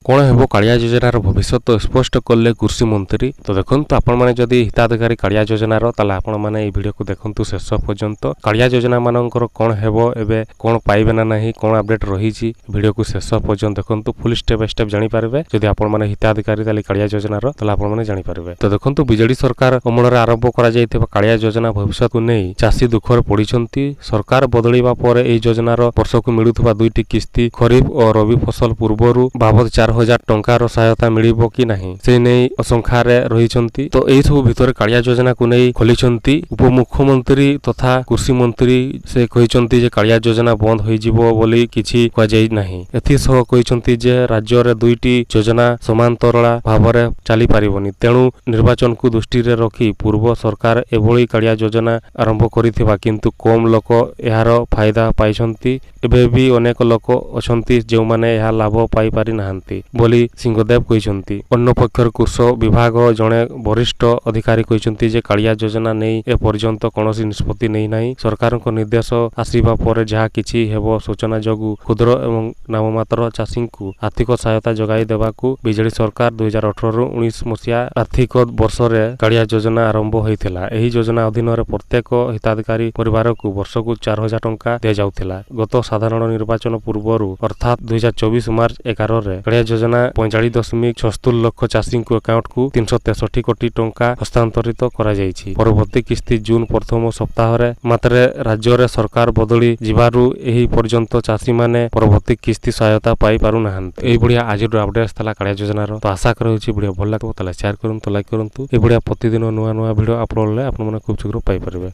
कौन हेबो कालिया योजनार भविष्यत स्पष्ट कले कृषि मंत्री। तो देखंतु आपण माने जदि हिताधिकारी कालिया योजनार ताले आपण माने ए वीडियो को देखंतु शेष पर्यंत। कालिया योजना मानकर कौन हेबो एबे कौन पाइबे ना नहीं कौन अपडेट रही वीडियो को शेष पर्यंत देखंतु फुल स्टेप बाय स्टेप जानि पारबे। जदि आपण माने हिताधिकारी ताले कालिया योजनार ताले आपण माने जानि पारबे। तो देखंतु बीजेडी सरकार अमलरे आरंभ करा जायथिबा कालिया योजना भविष्यत को नै चासी दुखर पड़िछंती। सरकार बदलिबा पर ए योजनार वर्ष को मिलुथबा दुईटी किस्ती खरीफ और रबी फसल पूर्वरु बाबद 4000 टंकार सहायता मिलिबो कि नाही से नै असंख्यारे रहिछंती। तो एई सब भितर कालिया योजना को नै खोलिछंती। उपमुख्यमंत्री तथा कृषि मंत्री से कहिछंती जे कालिया योजना बंद होई जिवो बोली किछि कह जाई नाही। एथि सह कहिछंती जे राज्य रे दुईटी योजना समांतरला भाबरे चाली पारिबोनी। तेणु निर्वाचन को दृष्टि रे रखी पूर्व सरकार एभली कालिया योजना आरंभ करिथिबा किंतु कम लोक एहार फायदा पाइछंती। एबे भी अनेक लोक अछंती जे माने एहा लाभ पाई पारि नाहंती बोली सिंहदेव कहिछंती। अन्य पक्षर कृषि विभाग जणे वरिष्ठ अधिकारी कहिछंती जे कालिया योजना नै ए पर्यंत कोनोसी निष्पत्ति नै नाही। सरकार को निर्देश आसीबा पर जहा किछि हेबो सूचना जगु क्षुद्र एवं नाममात्र चाषी को आर्थिक सहायता जगाई देबाकू बीजेडी सरकार 2018-19 मसिया आर्थिक वर्ष रे कालिया योजना आरंभ होइथिला। एही योजना अधीन रे प्रत्येक हिताधिकारी परिवार को वर्ष को 4000 टंका दे जाउथिला। गत साधारण निर्वाचन पूर्वरु अर्थात 2024 मार्च 11 रे कालिया योजना 45.76 लाख चाषी को अकाउंट को 363 कोटी टंका हस्तांतरित करा जायछि। परवर्ती किस्ती जून प्रथम सप्ताह रे मात्र राज्य रे सरकार बदली जिबारु एही पर्यंत चाषी माने परवर्ती किस्ती सहायता पाई पारु नाहंती। एही बढ़िया आज अपडेट थला कालिया योजना रो। तो आशा करूछि वीडियो भल लागबो तले शेयर करंतु लाइक करंतु। ए बढ़िया प्रतिदिन नुवा नुवा वीडियो अपलोड ले आपण माने खूब शीघ्र पाई परबे।